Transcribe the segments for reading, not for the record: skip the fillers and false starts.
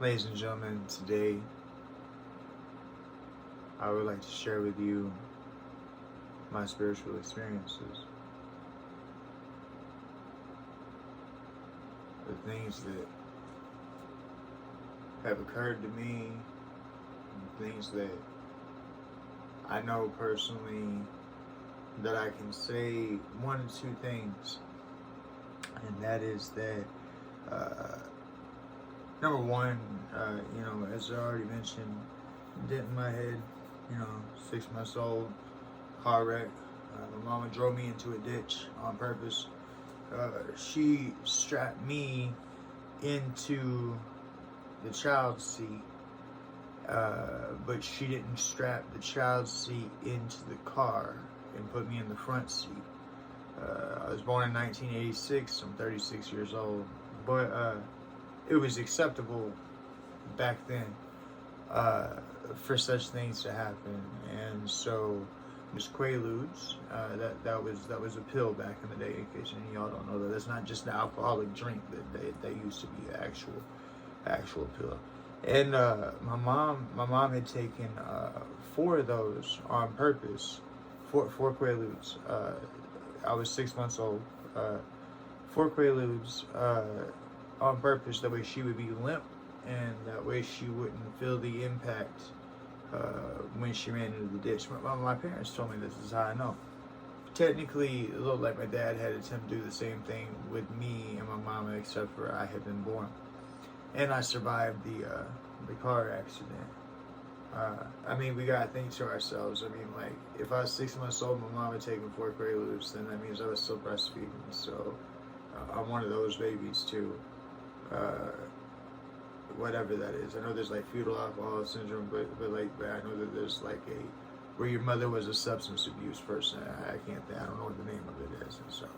Ladies and gentlemen, today I would like to share with you my spiritual experiences. The things that have occurred to me, and things that I know personally that I can say one or two things, and that is that number one, as I already mentioned, dent in my head, 6 months old, car wreck. My mama drove me into a ditch on purpose. She strapped me into the child's seat, but she didn't strap the child's seat into the car and put me in the front seat. I was born in 1986. I'm 36 years old, but it was acceptable back then for such things to happen, and so it was Quaaludes. That was a pill back in the day. In case any of y'all don't know that, that's not just an alcoholic drink. That used to be an actual pill. And my mom had taken 4 of those on purpose. Four Quaaludes. I was 6 months old. 4 Quaaludes on purpose. That way she would be limp, and that way she wouldn't feel the impact when she ran into the ditch. My parents told me this is how I know. Technically, it looked like my dad had attempted to do the same thing with me and my mama, except for I had been born, and I survived the car accident. We gotta think to ourselves. Like, if I was 6 months old, my mom had taken 4 Quaaludes, then that means I was still breastfeeding. So I'm one of those babies too. Whatever that is. I know there's like fetal alcohol syndrome, but I know that there's like where your mother was a substance abuse person. I don't know what the name of it is. And so,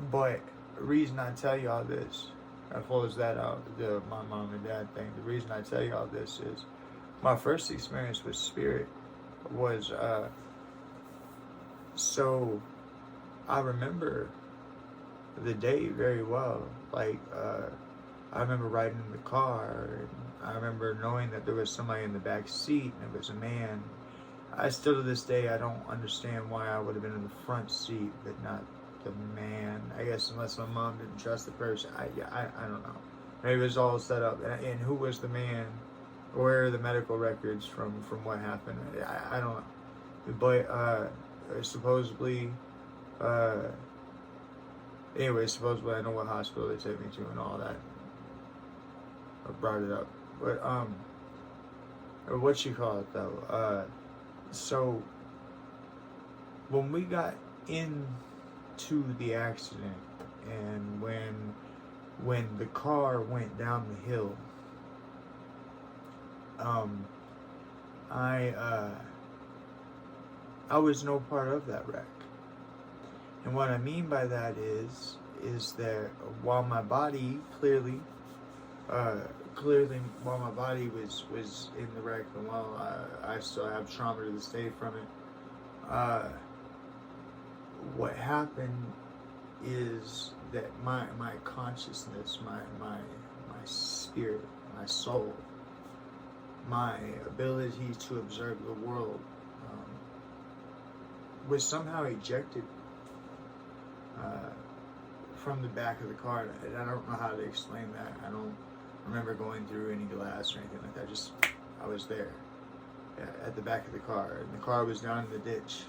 but the reason I tell you all this, I close that out, my mom and dad thing. The reason I tell you all this is my first experience with spirit was, so I remember the day very well. I remember riding in the car, and I remember knowing that there was somebody in the back seat, and it was a man. I still to this day, I don't understand why I would have been in the front seat, but not the man. I guess unless my mom didn't trust the person. I don't know. Maybe it was all set up. And who was the man? Where are the medical records from what happened? I don't know. But supposedly, supposedly I know what hospital they take me to and all that. I brought it up. But or what you call it though. So when we got into the accident, and when the car went down the hill, I was no part of that wreck. And what I mean by that is that while my body clearly while my body was in the wreck, and while I still have trauma to this day from it, what happened is that my consciousness, my spirit, my soul, my ability to observe the world was somehow ejected from the back of the car. And I don't know how to explain that. I don't remember going through any glass or anything like that. Just I was there at the back of the car, and the car was down in the ditch.